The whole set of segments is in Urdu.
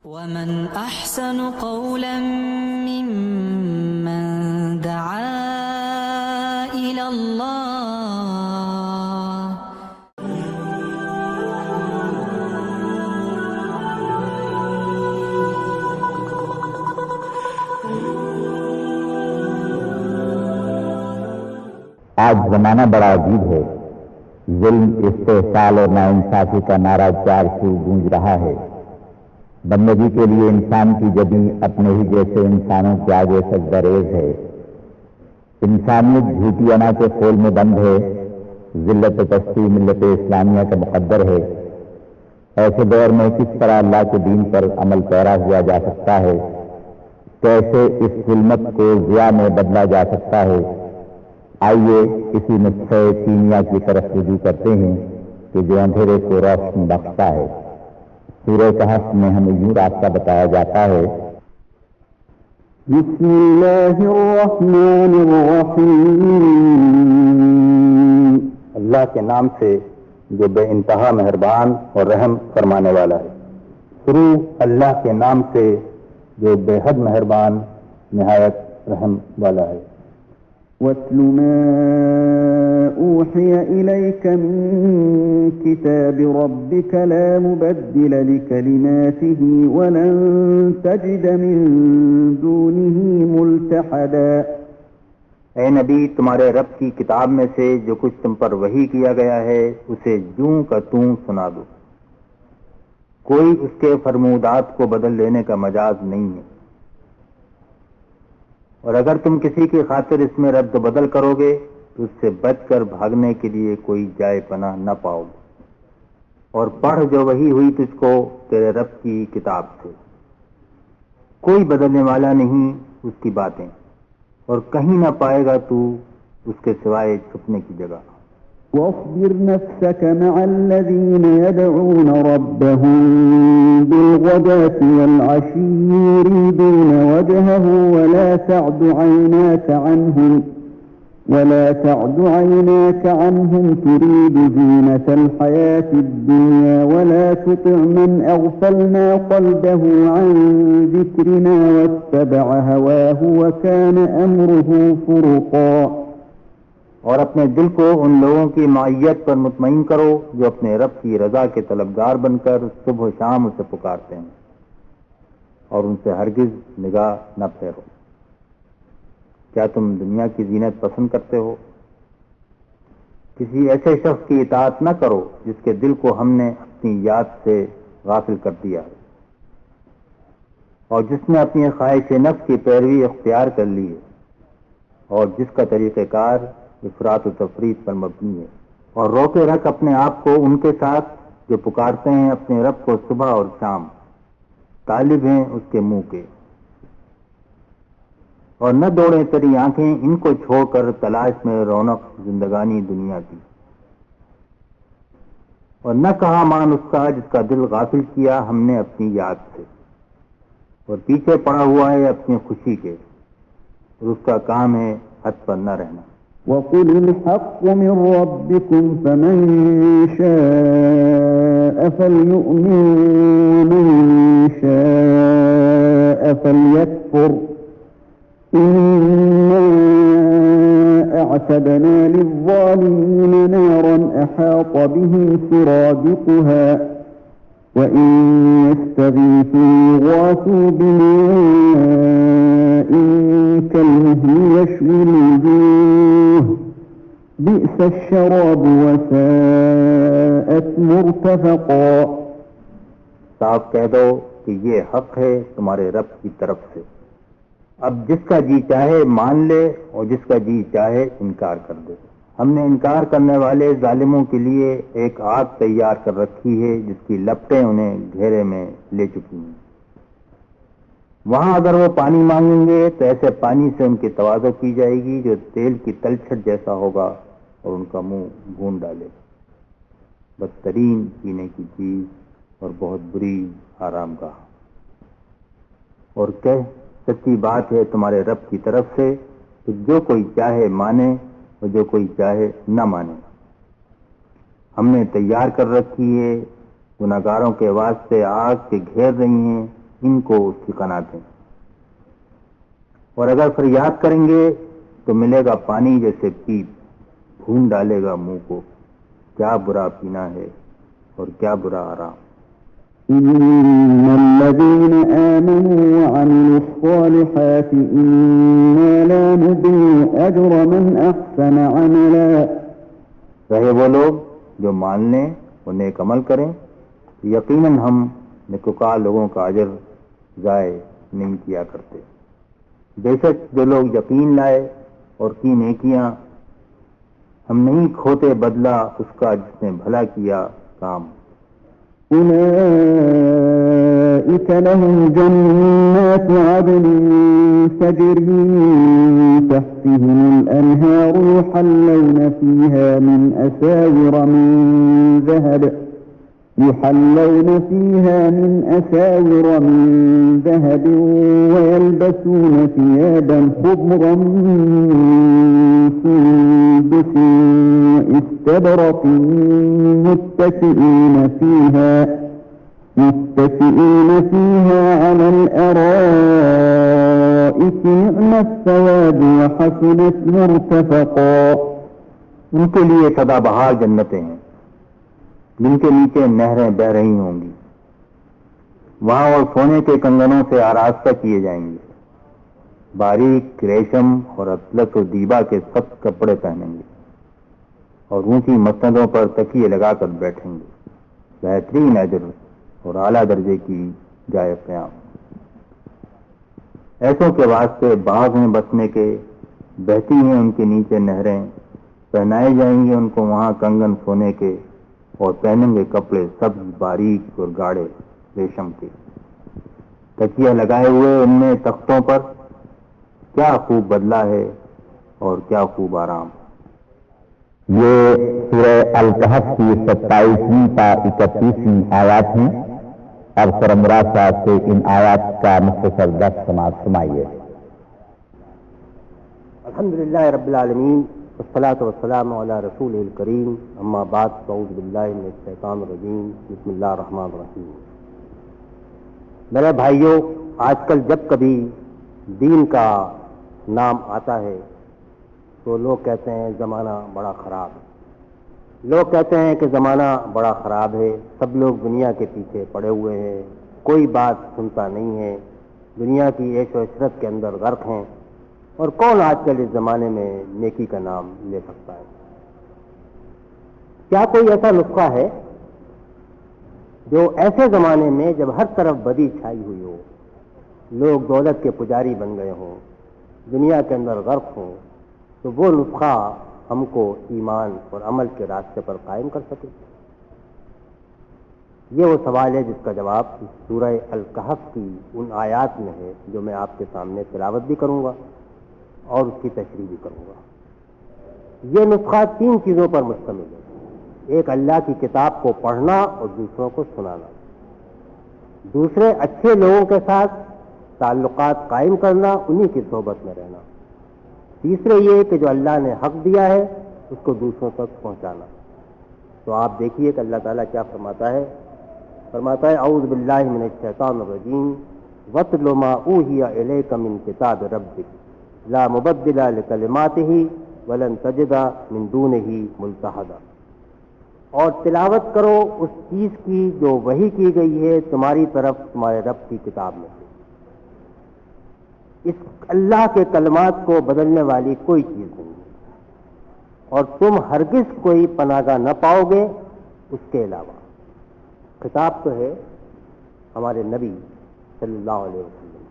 ومن احسن قولا ممن دعا الى الله آج زمانہ بڑا عجیب ہے. ظلم، استحصال اور ناانصافی کا نعرہ چار سو گونج رہا ہے. بندگی کے لیے انسان کی جبیں اپنے ہی جیسے انسانوں کے آگے سجدہ ریز ہے. انسانیت جھوٹی انا کے خول میں بند ہے. ذلت و پستی ملت اسلامیہ کا مقدر ہے. ایسے دور میں کس طرح اللہ کے دین پر عمل پیرا ہوا جا سکتا ہے؟ کیسے اس ظلمت کو ضیاء میں بدلا جا سکتا ہے؟ آئیے اسی نسخے کیمیا کی طرف رجوع کرتے ہیں کہ جو اندھیرے کو روشن بخشتا ہے. سورہ کہف میں ہمیں یوں راستہ بتایا جاتا ہے: بسم اللہ الرحمن الرحیم، اللہ کے نام سے جو بے انتہا مہربان اور رحم فرمانے والا ہے. شروع اللہ کے نام سے جو بے حد مہربان نہایت رحم والا ہے. وَاتْلُ مَا أُوحِيَ إِلَيْكَ مِن كِتَابِ رَبِّكَ لَا مُبَدِّلَ لِكَلِمَاتِهِ وَلَن تَجِدَ مِن دُونِهِ مُلْتَحَدًا. اے نبی، تمہارے رب کی کتاب میں سے جو کچھ تم پر وحی کیا گیا ہے اسے جوں کا توں سنا دو. کوئی اس کے فرمودات کو بدل لینے کا مجاز نہیں ہے، اور اگر تم کسی کی خاطر اس میں رد و بدل کرو گے تو اس سے بچ کر بھاگنے کے لیے کوئی جائے پناہ نہ پاؤ گے. اور پڑھ جو وحی ہوئی تجھ کو تیرے رب کی کتاب سے. کوئی بدلنے والا نہیں اس کی باتیں، اور کہیں نہ پائے گا تو اس کے سوائے چھپنے کی جگہ. وَاصْبِرْ نَفْسَكَ مَعَ الَّذِينَ يَدْعُونَ رَبَّهُم بِالْغَدَاةِ وَالْعَشِيِّ يُرِيدُونَ وَجْهَهُ وَلَا تَعْدُ عَيْنَاكَ عَنْهُمْ تُرِيدُ زِينَةَ الْحَيَاةِ الدُّنْيَا وَلَا تُطِعْ مَنْ أَغْفَلْنَا قَلْبَهُ عَنْ ذِكْرِنَا وَاتَّبَعَ هَوَاهُ وَكَانَ أَمْرُهُ فُرُطًا. اور اپنے دل کو ان لوگوں کی معیت پر مطمئن کرو جو اپنے رب کی رضا کے طلبگار بن کر صبح و شام اسے پکارتے ہیں، اور ان سے ہرگز نگاہ نہ پھیرو. کیا تم دنیا کی زینت پسند کرتے ہو؟ کسی ایسے شخص کی اطاعت نہ کرو جس کے دل کو ہم نے اپنی یاد سے غافل کر دیا ہے، اور جس نے اپنی خواہش نفس کی پیروی اختیار کر لی ہے، اور جس کا طریقہ کار افراط و تفریط پر مبنی ہے. اور روکے رکھ اپنے آپ کو ان کے ساتھ جو پکارتے ہیں اپنے رب کو صبح اور شام، طالب ہیں اس کے منہ کے. اور نہ دوڑیں تیری آنکھیں ان کو چھوڑ کر تلاش میں رونق زندگانی دنیا کی. اور نہ کہا مان اس کا جس کا دل غافل کیا ہم نے اپنی یاد سے، اور پیچھے پڑا ہوا ہے اپنی خوشی کے، اور اس کا کام ہے حد پر نہ رہنا. وَقُلِ الْحَقُّ مِنْ رَبِّكُمْ فَمَنْ شَاءَ فَلْيُؤْمِنْ وَمَنْ شَاءَ فَلْيَكْفُرْ. إِنَّا أَعْتَدْنَا لِلظَّالِمِينَ نَارًا أَحَاطَ بِهِمْ سُرَادِقُهَا وَإِنْ يَسْتَغِيثُوا يُغَاثُوا بِمَاءٍ كَالْمُهْلِ يَشْوِي الْوُجُوهَ بِئْسَ الشَّرَابُ وَسَاءَتْ مُرْتَفَقًا. صاف کہہ دو کہ یہ حق ہے تمہارے رب کی طرف سے. اب جس کا جی چاہے مان لے اور جس کا جی چاہے انکار کر دے. ہم نے انکار کرنے والے ظالموں کے لیے ایک آگ تیار کر رکھی ہے جس کی لپٹیں انہیں گھیرے میں لے چکی ہیں. وہاں اگر وہ پانی مانگیں گے تو ایسے پانی سے ان کی تواضع کی جائے گی جو تیل کی تلچھٹ جیسا ہوگا اور ان کا منہ بھون ڈالے. بدترین پینے کی چیز اور بہت بری آرام گاہ. اور کہہ سچی بات ہے تمہارے رب کی طرف سے کہ جو کوئی چاہے مانے اور جو کوئی چاہے نہ مانے. ہم نے تیار کر رکھی ہے گناہگاروں کے واسطے آگ کے گھیر رہی ہیں ان کو اس کی قناعتیں، اور اگر فریاد کریں گے تو ملے گا پانی جیسے پیپ، بھون ڈالے گا منہ کو، کیا برا پینا ہے اور کیا برا آرام۔ إن الذين آمنوا وعملوا الصالحات إنا لا نضيع أجر من أحسن عملا۔ رہے وہ لوگ جو مان لیں اور نیک عمل کریں، یقیناً ہم نیکوکار لوگوں کا اجر ضائع نہیں کیا کرتے۔ بے شک جو لوگ یقین لائے اور کی نیکیاں، ہم نہیں کھوتے بدلہ اس کا جس نے بھلا کیا کام۔ أولئك لهم جنات عدن تجري من تحتهم الأنهار يحلون فيها من أساور من ذهب ويلبسون ثيابا خضرا من سندس واستبرق متكئين فيها على الأرائك نعم الثواب وحسنت مرتفقا۔ ان کے لیے سدا بہار جنتیں ہیں جن کے نیچے نہریں بہ رہی ہوں گی، وہاں وہ سونے کے کنگنوں سے آراستہ کیے جائیں گے، باریک ریشم اور اطلس و دیبا کے سخت کپڑے پہنیں گے، اور اونچی مسندوں پر تکیے لگا کر بیٹھیں گے۔ بہترین اجر اور اعلیٰ درجے کی جائے قیام۔ ایسوں کے واسطے باغ میں بسنے کے، بہتی ہیں ان کے نیچے نہریں، پہنائے جائیں گے ان کو وہاں کنگن سونے کے، اور پہنیں گے کپڑے سبز باریک اور گاڑے ریشم کے، تکیہ لگائے ہوئے ان میں تختوں پر، کیا خوب بدلہ ہے اور کیا خوب آرام۔ یہ سورہ الکہف کی 27ویں تا 31ویں آیات ہیں۔ اب سرمراد صاحب سے ان آیات کا مختصر درس سماعت فرمائیے۔ الحمدللہ رب العالمین والصلاة والسلام علی رسول الکریم، اما بعد فاعوذ باللہ من الشیطان الرجیم، بسم اللہ الرحمن الرحیم۔ میرے بھائیوں، آج کل جب کبھی دین کا نام آتا ہے تو لوگ کہتے ہیں زمانہ بڑا خراب ہے، لوگ کہتے ہیں کہ زمانہ بڑا خراب ہے، سب لوگ دنیا کے پیچھے پڑے ہوئے ہیں، کوئی بات سنتا نہیں ہے، دنیا کی عیش و عشرت کے اندر غرق ہیں، اور کون آج کل اس زمانے میں نیکی کا نام لے سکتا ہے؟ کیا کوئی ایسا نسخہ ہے جو ایسے زمانے میں جب ہر طرف بدی چھائی ہوئی ہو، لوگ دولت کے پجاری بن گئے ہوں، دنیا کے اندر غرق ہوں، تو وہ نسخہ ہم کو ایمان اور عمل کے راستے پر قائم کر سکے؟ یہ وہ سوال ہے جس کا جواب سورہ الکہف کی ان آیات میں ہے جو میں آپ کے سامنے تلاوت بھی کروں گا اور اس کی تشریح بھی کروں گا۔ یہ نسخہ 3 چیزوں پر مشتمل ہے: ایک اللہ کی کتاب کو پڑھنا اور دوسروں کو سنانا، دوسرے اچھے لوگوں کے ساتھ تعلقات قائم کرنا، انہی کی صحبت میں رہنا، تیسرے یہ کہ جو اللہ نے حق دیا ہے اس کو دوسروں تک پہنچانا۔ تو آپ دیکھیے کہ اللہ تعالیٰ کیا فرماتا ہے اعوذ باللہ من الشیطان الرجیم وَاتْلُ مَا أُوحِیَ إِلَيْکَ مِن کِتَابِ رَبِّکَ لا مبدل لکلماتہ ولن تجد من دونہ ملتحدا۔ اور تلاوت کرو اس چیز کی جو وحی کی گئی ہے تمہاری طرف تمہارے رب کی کتاب میں سے، اس اللہ کے کلمات کو بدلنے والی کوئی چیز نہیں ہے، اور تم ہرگز کوئی پناہ گاہ نہ پاؤ گے اس کے علاوہ۔ خطاب تو ہے ہمارے نبی صلی اللہ علیہ وسلم،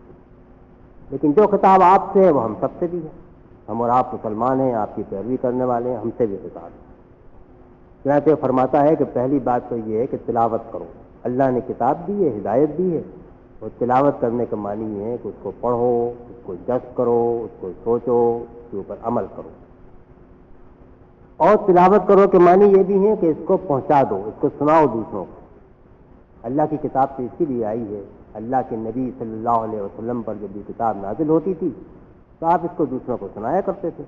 لیکن جو خطاب آپ سے ہے وہ ہم سب سے بھی ہے، ہم اور آپ مسلمان ہیں، آپ کی پیروی کرنے والے ہیں، ہم سے بھی خطاب ہے۔ چنانچہ فرماتا ہے کہ پہلی بات تو یہ ہے کہ تلاوت کرو، اللہ نے کتاب دی ہے، ہدایت دی ہے، اور تلاوت کرنے کا معنی یہ ہے کہ اس کو پڑھو، اس کو جذب کرو، اس کو سوچو، اس کے اوپر عمل کرو۔ اور تلاوت کرو کے معنی یہ بھی ہے کہ اس کو پہنچا دو، اس کو سناؤ دوسروں کو۔ اللہ کی کتاب تو اسی لیے آئی ہے، اللہ کے نبی صلی اللہ علیہ وسلم پر جب یہ کتاب نازل ہوتی تھی تو آپ اس کو دوسروں کو سنایا کرتے تھے۔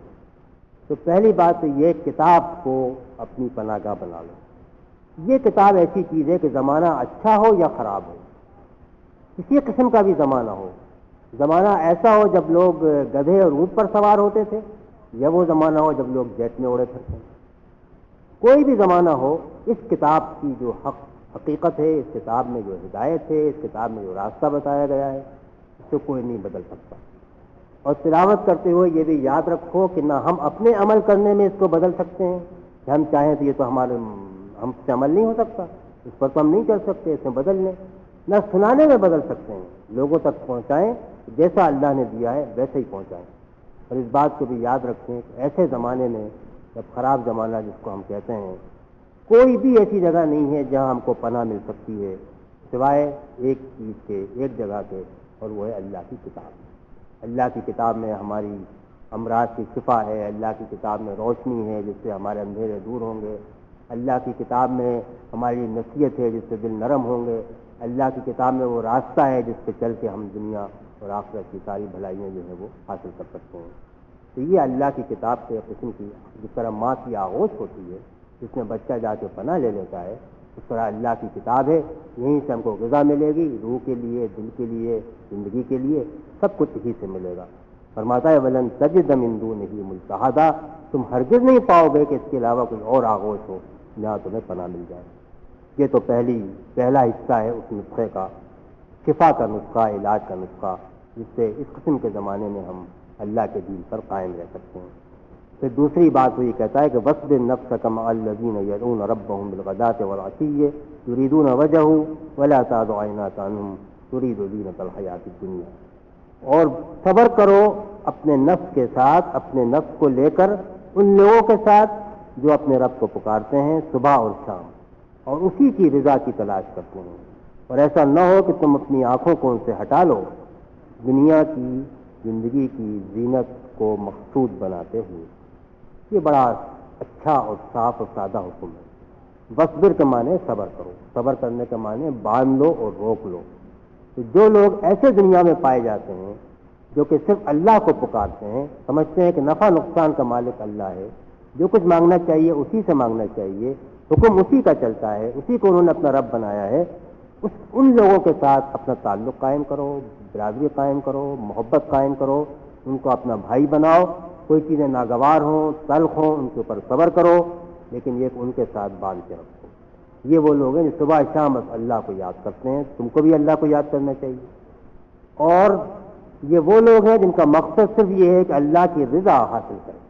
تو پہلی بات تو یہ کتاب کو اپنی پناہ گاہ بنا لو۔ یہ کتاب ایسی چیز ہے کہ زمانہ اچھا ہو یا خراب ہو، کسی قسم کا بھی زمانہ ہو، زمانہ ایسا ہو جب لوگ گدھے اور اونٹ پر سوار ہوتے تھے، یا وہ زمانہ ہو جب لوگ جیٹ میں اڑے پھرتے ہیں، کوئی بھی زمانہ ہو، اس کتاب کی جو حقیقت ہے، اس کتاب میں جو ہدایت ہے، اس کتاب میں جو راستہ بتایا گیا ہے، اس کو کوئی نہیں بدل سکتا۔ اور تلاوت کرتے ہوئے یہ بھی یاد رکھو کہ نہ ہم اپنے عمل کرنے میں اس کو بدل سکتے ہیں کہ ہم چاہیں تو یہ تو ہم سے عمل نہیں ہو سکتا، اس پر تو ہم نہیں چل سکتے، اس میں بدل لیں، نہ سنانے میں بدل سکتے ہیں، لوگوں تک پہنچائیں، جیسا اللہ نے دیا ہے ویسے ہی پہنچائیں۔ اور اس بات کو بھی یاد رکھیں کہ ایسے زمانے میں، جب خراب زمانہ جس کو ہم کہتے ہیں، کوئی بھی ایسی جگہ نہیں ہے جہاں ہم کو پناہ مل سکتی ہے سوائے ایک چیز کے، ایک جگہ کے، اور وہ ہے اللہ کی کتاب۔ اللہ کی کتاب میں ہماری امراض کی شفا ہے، اللہ کی کتاب میں روشنی ہے جس سے ہمارے اندھیرے دور ہوں گے، اللہ کی کتاب میں ہماری نصیحت ہے جس سے دل نرم ہوں گے، اللہ کی کتاب میں وہ راستہ ہے جس پہ چل کے ہم دنیا اور آخرت کی ساری بھلائیاں جو ہیں وہ حاصل کر سکتے ہیں۔ تو یہ اللہ کی کتاب سے قسم کی، جس طرح ماں کی آغوش ہوتی ہے جس میں بچہ جا کے پناہ لے لیتا ہے، اس طرح اللہ کی کتاب ہے، یہیں سے ہم کو غذا ملے گی، روح کے لیے، دل کے لیے، زندگی کے لیے، سب کچھ یہی سے ملے گا۔ فرماتا ہے وَلَن تَجِدَ مِن دُونِهِ مُلْتَحَدًا، تم ہرگز نہیں پاؤ گے کہ اس کے علاوہ کوئی اور آغوش ہو جہاں تمہیں پناہ مل جائے۔ یہ تو پہلا حصہ ہے اس نسخے کا، شفا کا نسخہ، علاج کا نسخہ، جس سے اس قسم کے زمانے میں ہم اللہ کے دین پر قائم رہ سکتے ہیں۔ پھر دوسری بات وہ یہ کہتا ہے کہ وَاصْبِرْ نَفْسَكَ مَعَ الَّذِينَ يَدْعُونَ رَبَّهُم بِالْغَدَاةِ وَالْعَشِيِّ يُرِيدُونَ وَجْهَهُ وَلَا تَعْدُ عَيْنَاكَ عَنْهُمْ تُرِيدُ زِينَةَ الْحَيَاةِ الدُّنْيَا، اور صبر کرو اپنے نفس کے ساتھ، اپنے نفس کو لے کر ان لوگوں کے ساتھ جو اپنے رب کو پکارتے ہیں صبح اور شام، اور اسی کی رضا کی تلاش کرتے ہیں، اور ایسا نہ ہو کہ تم اپنی آنکھوں کو ان سے ہٹا لو دنیا کی زندگی کی زینت کو مقصود بناتے ہوئے۔ یہ بڑا اچھا اور صاف اور سادہ حکم ہے۔ وصبر کے معنی صبر کرو، صبر کرنے کے معنی باندھ لو اور روک لو۔ تو جو لوگ ایسے دنیا میں پائے جاتے ہیں جو کہ صرف اللہ کو پکارتے ہیں، سمجھتے ہیں کہ نفع نقصان کا مالک اللہ ہے، جو کچھ مانگنا چاہیے اسی سے مانگنا چاہیے، حکم اسی کا چلتا ہے، اسی کو انہوں نے اپنا رب بنایا ہے، ان لوگوں کے ساتھ اپنا تعلق قائم کرو، برادری قائم کرو، محبت قائم کرو، ان کو اپنا بھائی بناؤ، کوئی چیزیں ناگوار ہوں، تلخ ہوں، ان کے اوپر صبر کرو، لیکن یہ ان کے ساتھ باندھ کے رکھو۔ یہ وہ لوگ ہیں جو صبح شام اللہ کو یاد کرتے ہیں، تم کو بھی اللہ کو یاد کرنا چاہیے۔ اور یہ وہ لوگ ہیں جن کا مقصد صرف یہ ہے کہ اللہ کی رضا حاصل کریں،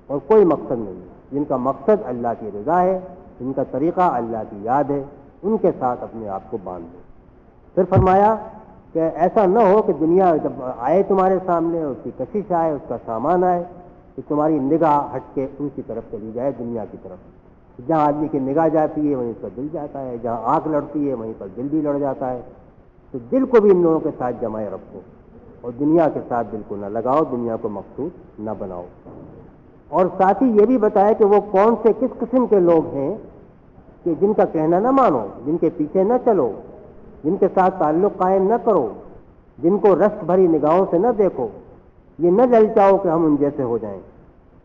اور کوئی مقصد نہیں ہے، جن کا مقصد اللہ کی رضا ہے، جن کا طریقہ اللہ کی یاد ہے، ان کے ساتھ اپنے آپ کو باندھ دو۔ پھر فرمایا کہ ایسا نہ ہو کہ دنیا جب آئے تمہارے سامنے، اس کی کشش آئے، اس کا سامان آئے، کہ تمہاری نگاہ ہٹ کے ان کی طرف چلی جائے، دنیا کی طرف۔ جہاں آدمی کی نگاہ جاتی ہے وہیں پر دل جاتا ہے، جہاں آنکھ لڑتی ہے وہیں پر دل بھی لڑ جاتا ہے۔ تو دل کو بھی ان لوگوں کے ساتھ جمائے رکھو، اور دنیا کے ساتھ دل کو نہ لگاؤ، دنیا کو مقصود نہ بناؤ۔ اور ساتھ ہی یہ بھی بتایا کہ وہ کون سے کس قسم کے لوگ ہیں کہ جن کا کہنا نہ مانو، جن کے پیچھے نہ چلو، جن کے ساتھ تعلق قائم نہ کرو، جن کو رشک بھری نگاہوں سے نہ دیکھو، یہ نہ للچاؤ کہ ہم ان جیسے ہو جائیں۔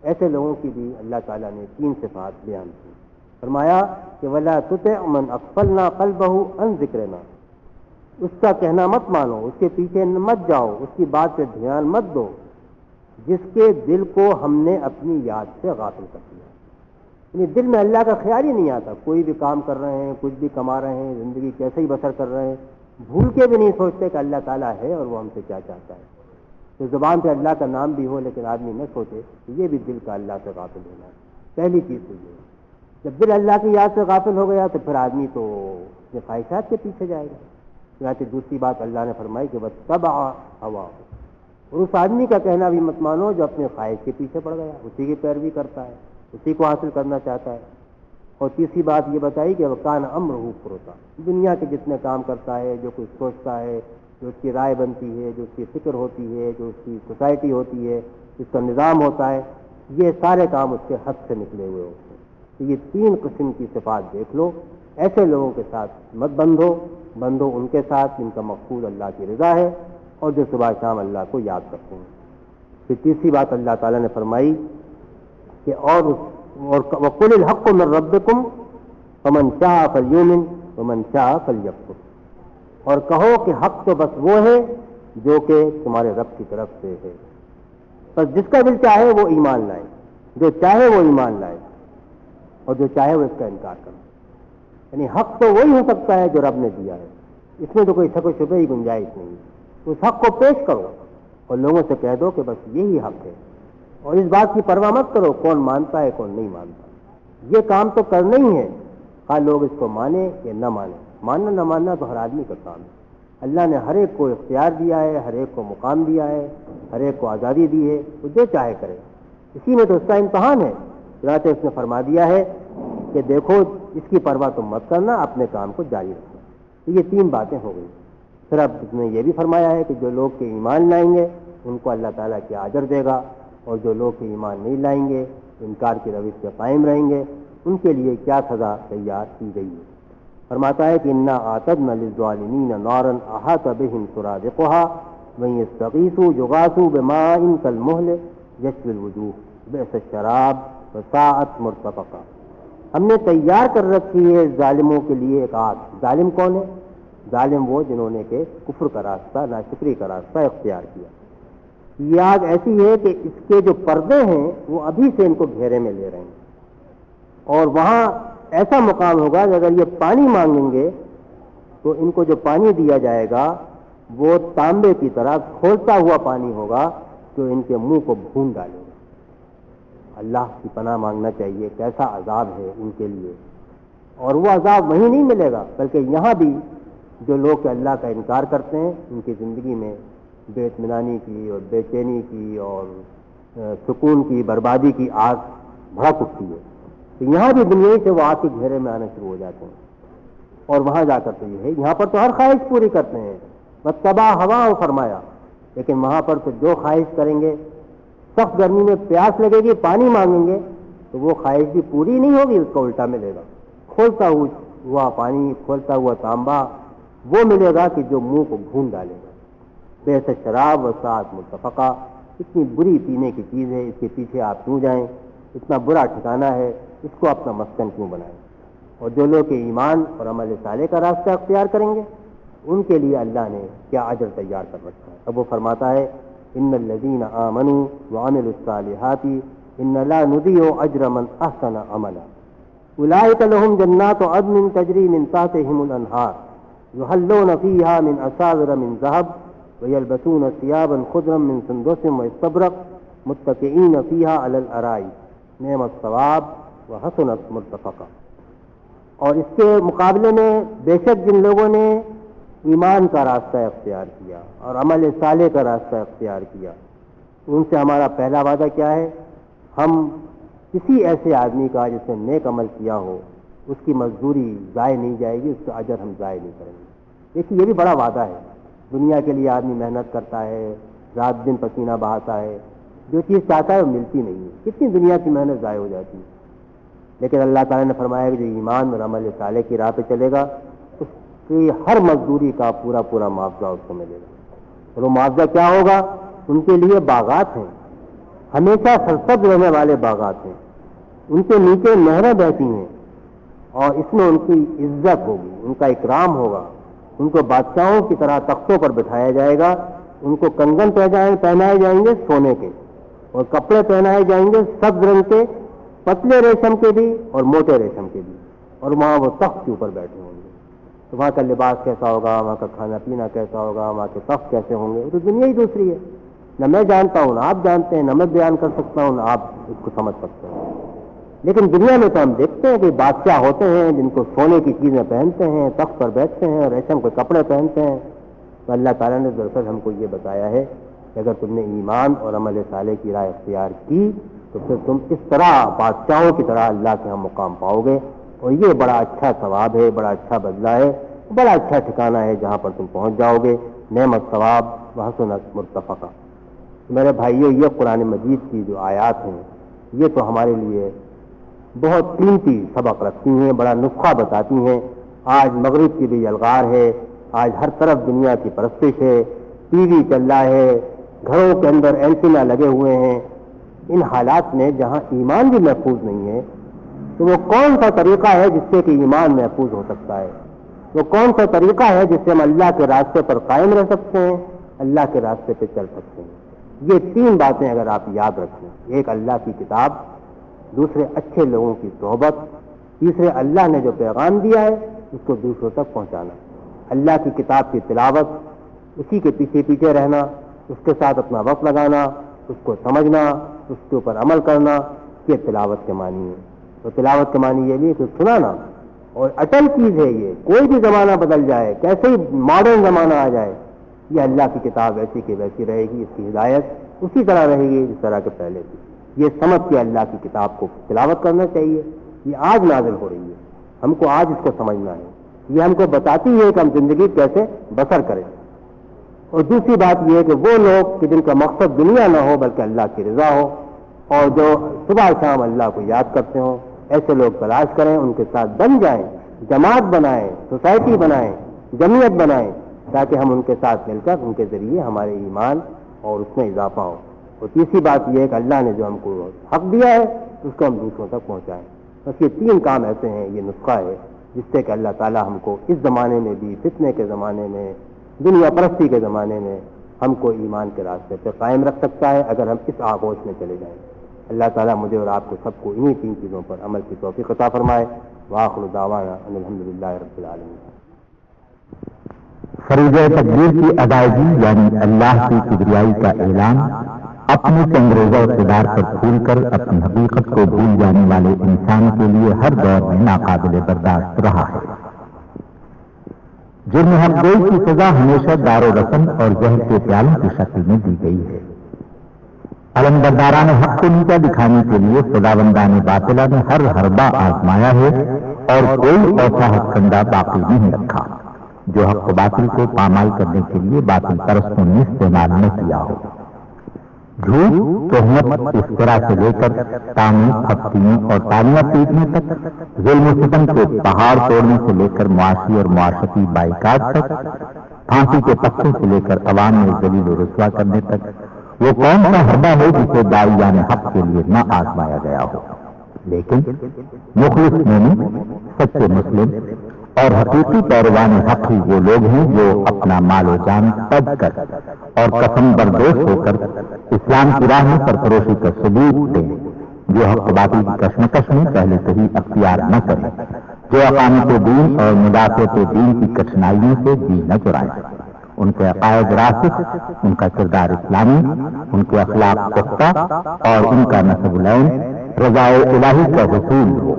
ایسے لوگوں کی بھی اللہ تعالیٰ نے 3 صفات بیان کی۔ فرمایا کہ وَلَا تُطِعْ مَنْ أَغْفَلْنَا قَلْبَهُ عَنْ ذِكْرِنَا، اس کا کہنا مت مانو، اس کے پیچھے مت جاؤ، اس کی بات پہ دھیان مت دو، جس کے دل کو ہم نے اپنی یاد سے غافل کر دیا۔ یعنی دل میں اللہ کا خیال ہی نہیں آتا، کوئی بھی کام کر رہے ہیں، کچھ بھی کما رہے ہیں، زندگی کیسے ہی بسر کر رہے ہیں، بھول کے بھی نہیں سوچتے کہ اللہ تعالیٰ ہے اور وہ ہم سے کیا چاہتا ہے۔ تو زبان پہ اللہ کا نام بھی ہو لیکن آدمی نہ سوچے، یہ بھی دل کا اللہ سے غافل ہونا ہے۔ پہلی چیز تو یہ ہے، جب دل اللہ کی یاد سے غافل ہو گیا تو پھر آدمی تو اپنے خواہشات کے پیچھے جائے گا۔ چنانچہ دوسری بات اللہ نے فرمائی کہ وَاتَّبَعَ هَوَاهُ، اور اس آدمی کا کہنا بھی مت مانو جو اپنے خواہش کے پیچھے پڑ گیا، اسی کی پیروی کرتا ہے، اسی کو حاصل کرنا چاہتا ہے۔ اور تیسری بات یہ بتائی کہ وَكَانَ أَمْرُهُ فُرُطًا، دنیا کے جتنے کام کرتا ہے، جو کچھ سوچتا ہے، جو اس کی رائے بنتی ہے، جو اس کی فکر ہوتی ہے، جو اس کی سوسائٹی ہوتی ہے، اس کا نظام ہوتا ہے، یہ سارے کام اس کے حد سے نکلے ہوئے ہوتے ہیں۔ تو یہ 3 قسم کی صفات دیکھ لو، ایسے لوگوں کے ساتھ مت بندھو ان کے ساتھ جن کا مقصود اللہ کی رضا ہے اور جو صبح شام اللہ کو یاد کرتے ہیں۔ پھر تیسری بات اللہ تعالیٰ نے فرمائی کہ اور وَقُلِ الْحَقُّ مِن رَّبِّكُمْ فَمَن شَاءَ فَلْيُؤْمِن وَمَن شَاءَ فَلْيَكْفُرْ، اور کہو کہ حق تو بس وہ ہے جو کہ تمہارے رب کی طرف سے ہے. بس جس کا دل چاہے وہ ایمان لائے، جو چاہے وہ ایمان لائے، اور جو چاہے وہ اس کا انکار کرے. یعنی حق تو وہی ہو سکتا ہے جو رب نے دیا ہے، اس میں تو کوئی شک و شبہ ہی گنجائش نہیں. اس حق کو پیش کرو اور لوگوں سے کہہ دو کہ بس یہی حق ہے، اور اس بات کی پرواہ مت کرو کون مانتا ہے کون نہیں مانتا. یہ کام تو کرنا ہی ہے، خواہ لوگ اس کو مانیں یا نہ مانیں. ماننا نہ ماننا تو ہر آدمی کا کام ہے. اللہ نے ہر ایک کو اختیار دیا ہے، ہر ایک کو مقام دیا ہے، ہر ایک کو آزادی دی ہے، وہ جو چاہے کرے. اسی میں تو اس کا امتحان ہے. چنانچہ اس نے فرما دیا ہے کہ دیکھو اس کی پرواہ تم مت کرنا، اپنے کام کو جاری رکھنا. تو یہ 3 باتیں ہو گئی. پھر اب اس نے یہ بھی فرمایا ہے کہ جو لوگ کے ایمان لائیں گے ان کو اللہ تعالیٰ کیا اجر دے گا، اور جو لوگ کے ایمان نہیں لائیں گے، انکار کی روش پہ قائم رہیں گے، ان کے لیے کیا سزا تیار کی گئی ہے. فرماتا ہے کہ انا اعتدنا للظالمین نارا احاط بهم سرادقها وان يستغيثوا يغاثوا بماء كالمهل يشوي الوجوه بئس الشراب وساءت مرتفقا. ہم نے تیار کر رکھی ہے ظالموں کے لیے ایک آگ. ظالم کون ہے؟ ظالم وہ جنہوں نے کہ کفر کا راستہ، ناشکری کا راستہ اختیار کیا. یہ آگ ایسی ہے کہ اس کے جو پردے ہیں وہ ابھی سے ان کو گھیرے میں لے رہے ہیں، اور وہاں ایسا مقام ہوگا کہ اگر یہ پانی مانگیں گے تو ان کو جو پانی دیا جائے گا وہ تانبے کی طرح کھولتا ہوا پانی ہوگا جو ان کے منہ کو بھون ڈالے گا. اللہ کی پناہ مانگنا چاہیے، کیسا عذاب ہے ان کے لیے. اور وہ عذاب وہیں نہیں ملے گا بلکہ یہاں بھی جو لوگ کہ اللہ کا انکار کرتے ہیں ان کی زندگی میں بے اطمینانی کی اور بے چینی کی اور سکون کی بربادی کی آگ بھڑک اٹھتی ہے. تو یہاں بھی دنیا سے وہ آگ کے گھیرے میں آنا شروع ہو جاتے ہیں. اور وہاں جا کر تو یہ ہے، یہاں پر تو ہر خواہش پوری کرتے ہیں، واتبع ہواہ فرمایا. لیکن وہاں پر تو جو خواہش کریں گے، سخت گرمی میں پیاس لگے گی پانی مانگیں گے تو وہ خواہش بھی پوری نہیں ہوگی، اس کا الٹا ملے گا. کھولتا ہوا پانی، کھولتا ہوا تانبا وہ ملے گا کہ جو منہ کو بھون ڈالے گا. بئس شراب و ساعت مرتفقہ. اتنی بری پینے کی چیز ہے، اس کے پیچھے آپ کیوں جائیں؟ اتنا برا ٹھکانہ ہے، اس کو اپنا مسکن کیوں بنائیں؟ اور جو لوگ کہ ایمان اور عمل صالح کا راستہ اختیار کریں گے ان کے لیے اللہ نے کیا اجر تیار کر رکھا ہے. اب وہ فرماتا ہے ان الذین آمنوا وعملوا الصالحات ان لا نضيع اجر من احسن عملا اولئک لهم جنات عدن تجری من تحتهم الانہار يحلون فيها من اساور من ذهب ويلبسون ثيابا خضرا من سندس واستبرق متكئين فيها على الارائك نعم الثواب وحسنت مرتفقا. اور اس کے مقابلے میں بے شک جن لوگوں نے ایمان کا راستہ اختیار کیا اور عمل صالح کا راستہ اختیار کیا ان سے ہمارا پہلا وعدہ کیا ہے؟ ہم کسی ایسے آدمی کا جس نے نیک عمل کیا ہو اس کی مزدوری ضائع نہیں جائے گی، اس کا اجر ہم ضائع نہیں کریں گے. دیکھیے یہ بھی بڑا وعدہ ہے. دنیا کے لیے آدمی محنت کرتا ہے، رات دن پسینہ بہاتا ہے، جو چیز چاہتا ہے وہ ملتی نہیں ہے. کتنی دنیا کی محنت ضائع ہو جاتی ہے. لیکن اللہ تعالیٰ نے فرمایا کہ جو ایمان اور عمل صالح کی راہ پہ چلے گا اس کی ہر مزدوری کا پورا پورا معاوضہ اس کو ملے گا. اور وہ معاوضہ کیا ہوگا؟ ان کے لیے باغات ہیں، ہمیشہ سرسبز رہنے والے باغات ہیں، ان کے نیچے نہریں بہتی ہیں، اور اس میں ان کی عزت ہوگی، ان کا اکرام ہوگا. ان کو بادشاہوں کی طرح تختوں پر بٹھایا جائے گا. ان کو کنگن پہنائے جائیں گے سونے کے، اور کپڑے پہنائے جائیں گے سبز رنگ کے، پتلے ریشم کے بھی اور موٹے ریشم کے بھی. اور وہاں وہ تخت کے اوپر بیٹھے ہوں گے. تو وہاں کا لباس کیسا ہوگا، وہاں کا کھانا پینا کیسا ہوگا، وہاں کے تخت کیسے ہوں گے، تو دنیا ہی دوسری ہے. نہ میں جانتا ہوں، نہ آپ جانتے ہیں، نہ میں بیان کر سکتا ہوں، نہ آپ اس کو سمجھ سکتے ہیں. لیکن دنیا میں تو ہم دیکھتے ہیں کہ بادشاہ ہوتے ہیں جن کو سونے کی چیزیں پہنتے ہیں، تخت پر بیٹھتے ہیں اور ریشم کے کپڑے پہنتے ہیں. تو اللہ تعالیٰ نے دراصل ہم کو یہ بتایا ہے کہ اگر تم نے ایمان اور عمل صالح کی راہ اختیار کی تو پھر تم اس طرح بادشاہوں کی طرح اللہ کے ہم مقام پاؤ گے. اور یہ بڑا اچھا ثواب ہے، بڑا اچھا بدلہ ہے، بڑا اچھا ٹھکانہ ہے جہاں پر تم پہنچ جاؤ گے. نعمت ثواب وحسنت مرتفقہ. میرے بھائیو، یہ قرآن مجید کی جو آیات ہیں یہ تو ہمارے لیے بہت قیمتی سبق رکھتی ہیں، بڑا نسخہ بتاتی ہیں. آج مغرب کی بھی یلغار ہے، آج ہر طرف دنیا کی پرستش ہے، ٹی وی چل رہا ہے، گھروں کے اندر اینٹینا لگے ہوئے ہیں. ان حالات میں جہاں ایمان بھی محفوظ نہیں ہے تو وہ کون سا طریقہ ہے جس سے کہ ایمان محفوظ ہو سکتا ہے؟ وہ کون سا طریقہ ہے جس سے ہم اللہ کے راستے پر قائم رہ سکتے ہیں، اللہ کے راستے پہ چل سکتے ہیں. یہ 3 باتیں اگر آپ یاد رکھیں، ایک اللہ کی کتاب، دوسرے اچھے لوگوں کی صحبت، تیسرے اللہ نے جو پیغام دیا ہے اس کو دوسروں تک پہنچانا. اللہ کی کتاب کی تلاوت، اسی کے پیچھے پیچھے رہنا، اس کے ساتھ اپنا وقت لگانا، اس کو سمجھنا، اس کے اوپر عمل کرنا، یہ تلاوت کے معنی ہے. تو تلاوت کے معنی یہ نہیں کہ سنانا، اور اٹل چیز ہے یہ. کوئی بھی زمانہ بدل جائے، کیسے ہی ماڈرن زمانہ آ جائے، یہ اللہ کی کتاب ایسی کی ویسی رہے گی، اس کی ہدایت اسی طرح رہے گی جس طرح کے پہلے تھی. یہ سمجھ کے اللہ کی کتاب کو تلاوت کرنا چاہیے. یہ آج نازل ہو رہی ہے، ہم کو آج اس کو سمجھنا ہے. یہ ہم کو بتاتی ہے کہ ہم زندگی کیسے بسر کریں. اور دوسری بات یہ ہے کہ وہ لوگ کہ جن کا مقصد دنیا نہ ہو بلکہ اللہ کی رضا ہو، اور جو صبح شام اللہ کو یاد کرتے ہوں، ایسے لوگ تلاش کریں، ان کے ساتھ بن جائیں، جماعت بنائیں، سوسائٹی بنائیں، جمعیت بنائیں، تاکہ ہم ان کے ساتھ مل کر ان کے ذریعے ہمارے ایمان اور اس میں اضافہ ہو. اور تیسری بات یہ ہے کہ اللہ نے جو ہم کو حق دیا ہے اس کو ہم دوسروں تک پہنچائیں. بس یہ 3 کام ایسے ہیں، یہ نسخہ ہے جس سے کہ اللہ تعالیٰ ہم کو اس زمانے میں بھی، فتنے کے زمانے میں، دنیا پرستی کے زمانے میں ہم کو ایمان کے راستے پہ قائم رکھ سکتا ہے اگر ہم اس آغوش میں چلے جائیں. اللہ تعالیٰ مجھے اور آپ کو سب کو انہی 3 چیزوں پر عمل کی توفیق عطا فرمائے. وآخر دعوانا ان الحمدللہ رب العالمین. فریضہ تکبیر کی ادائیگی یعنی اللہ کی کبریائی کا اعلان اپنے انگریزہ اقتدار پر پھول کر اپنی حقیقت کو بھول جانے والے انسان کے لیے ہر دور میں ناقابل برداشت رہا ہے. جرم حق گوئی کی سزا ہمیشہ دار و رسم اور زہر کے پیالوں کی شکل میں دی گئی ہے. علمبرداران حق کو نیچا دکھانے کے لیے خداوندان باطلہ نے ہر حربہ آزمایا ہے اور کوئی ایسا حق کنڈا باقی نہیں رکھا جو حق و باطل کو پامال کرنے کے لیے باطل پرستوں نے استعمال نہ کیا ہو. جھوٹ، تہمت، افتراء سے لے کر تانے، پھپتیوں اور تالیاں پیٹنے تک، ظلم و ستم کے پہاڑ توڑنے سے لے کر معاشی اور معاشرتی بائیکاٹ تک، پھانسی کے پتوں سے لے کر عوام میں ذلیل و رسوا کرنے تک، وہ کون سا حربہ ہے جسے داعیان حق کے لیے نہ آزمایا گیا ہو. لیکن مخلص مومن، سچے مسلم اور حقیقی پیروان حق ہی وہ لوگ ہیں جو اپنا مال و جان تج کر اور قسم بردوش ہو کر اسلام کی راہ میں سرفروشی کا ثبوت دیں، جو حق و باطل کی کشمکش میں پہلے سے ہی اختیار نہ کریں، جو اقامت دین اور مدافعت دین کی کٹھنائیوں سے جی نہ چرائیں. ان کے عقائد راسخ، ان کا کردار اسلامی، ان کے اخلاق پختہ اور ان کا نسب العین رضائے الہی کا حصول ہو.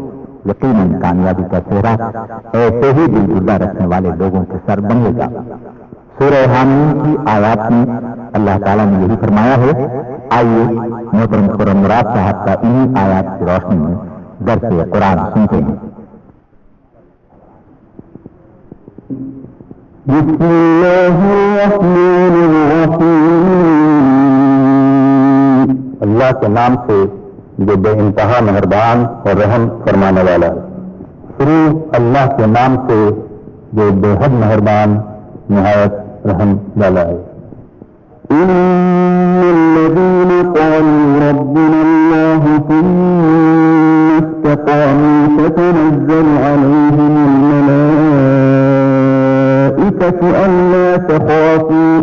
یقیناً کامیابی کا چہرہ ایسے ہی دل جردہ رکھنے والے لوگوں کے سر بنے گا. سورہ حامیم کی آیات میں اللہ تعالیٰ نے یہی فرمایا ہے. آئیے محترم خرم مراد صاحب کا انہی آیات کی روشنی میں درس قرآن سنتے ہیں. بسم اللہ الرحمن الرحیم. اللہ کے نام سے جو بے انتہا مہربان اور رحم فرمانے والا. شروع اللہ کے نام سے جو بے حد مہربان نہایت رحم والا ہے. ان الذين قالوا ربنا الله ثم استقاموا تتنزل عليهم الملائكة ألا تخافوا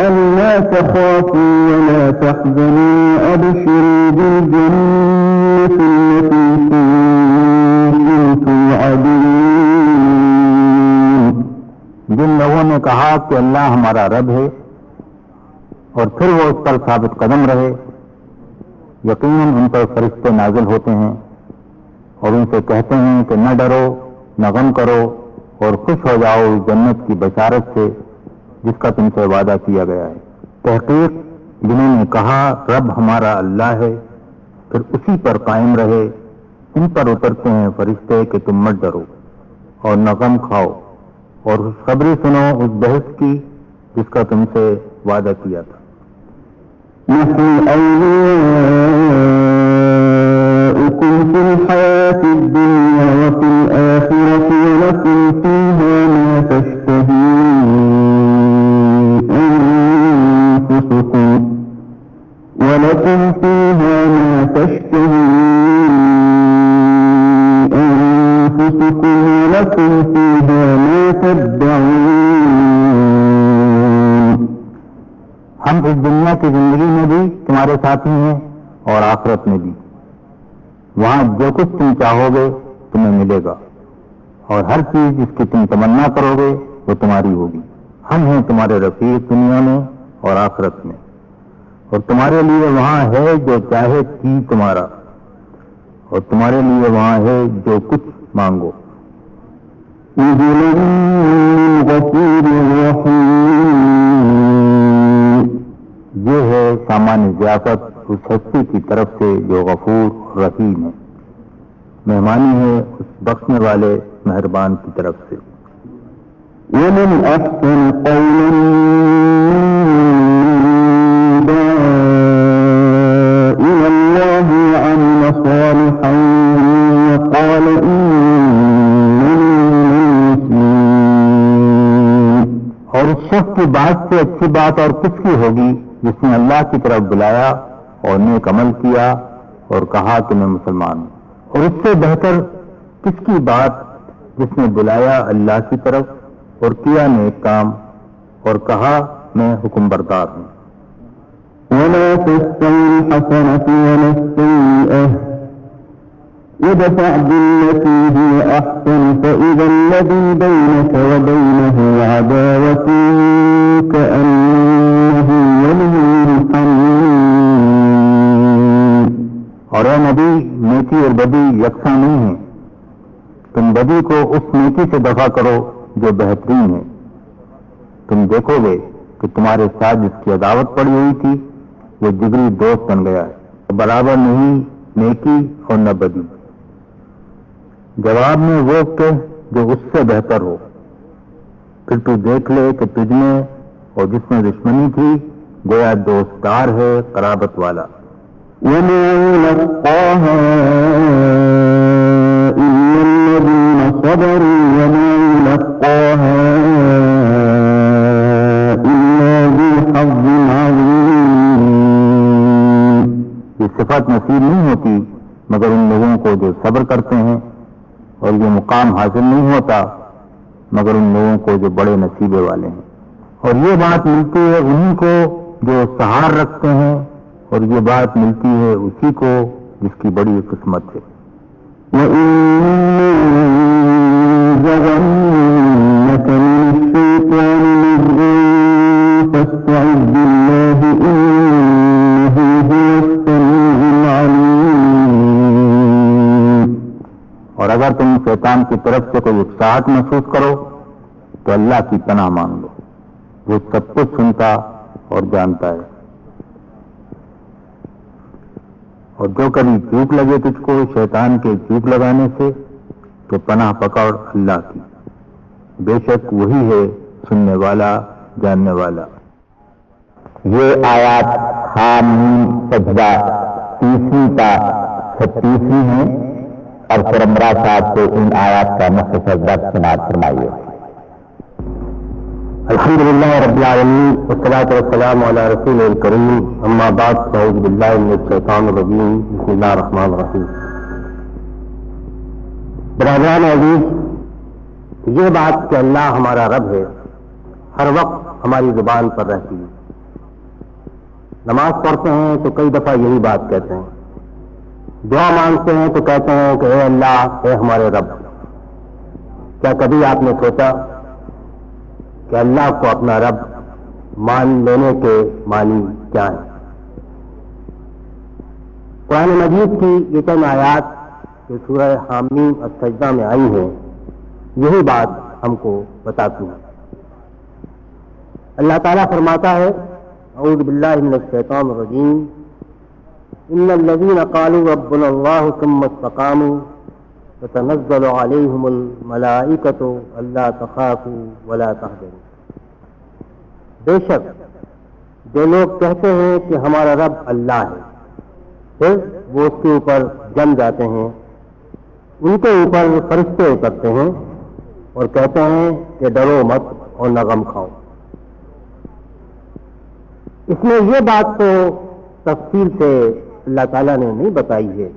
ألا تخافوا ولا تحزنوا وأبشروا بالجنة التي كنتم توعدون. جن لوگوں نے کہا کہ اللہ ہمارا رب ہے اور پھر وہ اس پر ثابت قدم رہے، یقیناً ان پر فرشتے نازل ہوتے ہیں اور ان سے کہتے ہیں کہ نہ ڈرو، نہ غم کرو اور خوش ہو جاؤ اس جنت کی بشارت سے جس کا تم سے وعدہ کیا گیا ہے. تحقیق جنہوں نے کہا رب ہمارا اللہ ہے پھر اسی پر قائم رہے، ان پر اترتے ہیں فرشتے کہ تم مت ڈرو اور نہ غم کھاؤ اور خوشخبری سنو اس بحث کی جس کا تم سے وعدہ کیا تھا. نحن أولياؤكم في الحياة الدنيا وفي الآخرة ولكم فيها ما تشتهي أنفسكم لكم فيها ما تدعون. ہم اس دنیا کی زندگی میں بھی تمہارے ساتھی ہیں اور آخرت میں بھی. وہاں جو کچھ تم چاہو گے تمہیں ملے گا، اور ہر چیز جس کی تم تمنا کرو گے وہ تمہاری ہوگی. ہم ہیں تمہارے رفیق دنیا میں اور آخرت میں، اور تمہارے لیے وہاں ہے جو چاہے چیز تمہارا، اور تمہارے لیے وہاں ہے جو کچھ مانگو. نزلا من غفور رحيم. یہ ہے سامان ضیافت اس ہستی کی طرف سے جو غفور اور رحیم ہے، مہمانی ہے اس بخشنے والے مہربان کی طرف سے. ومن أحسن قولا ممن دعا إلى الله وعمل صالحا وقال إنني من المسلمين. اور اس شخص کی بات سے اچھی بات اور کس کی ہوگی جس نے اللہ کی طرف بلایا اور نیک عمل کیا اور کہا کہ میں مسلمان ہوں. اور اس سے بہتر کس کی بات جس نے بلایا اللہ کی طرف اور کیا نیک کام اور کہا میں حکم بردار ہوں. ولا تستوي الحسنة ولا السيئة ادفع بالتي هي أحسن فإذا الذي بينك وبينه عداوة كأنه ولي حميم. اور اے نبی، نیکی اور بدی یکساں نہیں ہیں. تم بدی کو اس نیکی سے دفع کرو جو بہترین ہے. تم دیکھو گے کہ تمہارے ساتھ جس کی عداوت پڑی ہوئی تھی وہ جگری دوست بن گیا ہے. برابر نہیں نیکی اور نہ بدی. جواب میں وہ کہہ جو اس سے بہتر ہو. پھر تو دیکھ لے کہ تجھ میں اور جس میں دشمنی تھی گویا دوستدار ہے قرابت والا. وما يلقاها إلا الذين صبروا وما يلقاها إلا ذو حظ عظيم. یہ صفت نصیب نہیں ہوتی مگر ان لوگوں کو جو صبر کرتے ہیں، اور یہ مقام حاصل نہیں ہوتا مگر ان لوگوں کو جو بڑے نصیبے والے ہیں. اور یہ بات ملتی ہے انہی کو جو سہار رکھتے ہیں، اور یہ بات ملتی ہے اسی کو جس کی بڑی قسمت ہے. وَإِنَّ مِنَ الشَّيْطَانِ نَزْغٌ فَاسْتَعِذْ بِاللَّهِ إِنَّهُ هُوَ السَّمِيعُ الْعَلِيمُ. اور اگر تم شیطان کی طرف سے کوئی اکساہٹ محسوس کرو تو اللہ کی پناہ مانگ لو، وہ سب کچھ سنتا اور جانتا ہے. اور جو کبھی چوک لگے تجھ کو شیطان کے چوک لگانے سے تو پناہ پکڑ اللہ کی، بے شک وہی ہے سننے والا جاننے والا. یہ آیات حامیم سجدہ 30 تا 36 ہیں، اور سرمرا صاحب سے ان آیات کا مختصر درس سماعت فرمائیے. الحمدللہ رب العالمین والصلاۃ والسلام علی رسول الکریم، اما بعد فاعوذ باللہ من الشیطان الرجیم، بسم اللہ الرحمن الرحیم. برادران عزیز، یہ بات کہ اللہ ہمارا رب ہے ہر وقت ہماری زبان پر رہتی ہے. نماز پڑھتے ہیں تو کئی دفعہ یہی بات کہتے ہیں، دعا مانگتے ہیں تو کہتے ہیں کہ اے اللہ، اے ہمارے رب. کیا کبھی آپ نے سوچا کہ اللہ کو اپنا رب مان لینے کے معنی کیا ہیں؟ قرآن مجید کی یہ چند آیات جو سورہ حامیم السجدہ میں آئی ہیں یہی بات ہم کو بتاتی ہیں. اللہ تعالیٰ فرماتا ہے اعوذ باللہ من الشیطان الرجیم ان الذین قالوا ربنا اللہ ثم استقاموا تتنزل علیہم الملائکۃ الا تخافوا ولا تحزنوا. بے شک جو لوگ کہتے ہیں کہ ہمارا رب اللہ ہے پھر وہ اس کے اوپر جم جاتے ہیں، ان کے اوپر فرشتے اترتے ہیں اور کہتے ہیں کہ ڈرو مت اور نہ غم کھاؤ. اس میں یہ بات تو تفصیل سے اللہ تعالیٰ نے نہیں بتائی ہے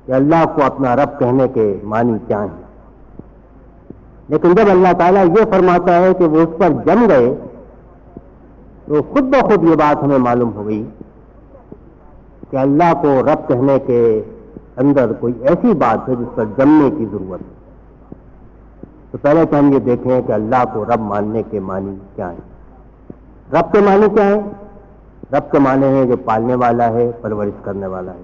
کہ اللہ کو اپنا رب کہنے کے معنی کیا ہیں، لیکن جب اللہ تعالیٰ یہ فرماتا ہے کہ وہ اس پر جم گئے تو خود بخود یہ بات ہمیں معلوم ہو گئی کہ اللہ کو رب کہنے کے اندر کوئی ایسی بات ہے جس پر جمنے کی ضرورت ہے۔ تو پہلے تو ہم یہ دیکھیں کہ اللہ کو رب ماننے کے معنی کیا ہیں۔ رب کے معنی کیا ہے؟ رب کے معنی ہے جو پالنے والا ہے، پرورش کرنے والا ہے۔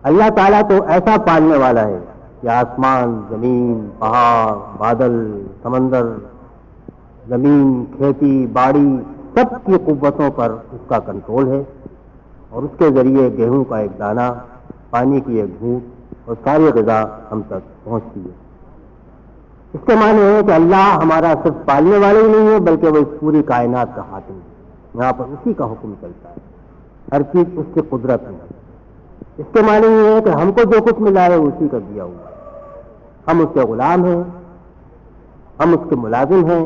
اللہ تعالیٰ تو ایسا پالنے والا ہے کہ آسمان، زمین، پہاڑ، بادل، سمندر، زمین، کھیتی باڑی، سب کی قوتوں پر اس کا کنٹرول ہے، اور اس کے ذریعے گیہوں کا ایک دانہ، پانی کی ایک گھونٹ اور ساری غذا ہم تک پہنچتی ہے۔ اس کے معنی ہے کہ اللہ ہمارا صرف پالنے والا ہی نہیں ہے بلکہ وہ اس پوری کائنات کا حاکم ہے، یہاں پر اسی کا حکم چلتا ہے، ہر چیز اس کی قدرت میں ہے۔ اس کے معنی یہ ہے کہ ہم کو جو کچھ ملا ہے اسی کا دیا ہوا ہے، ہم اس کے غلام ہیں، ہم اس کے ملازم ہیں،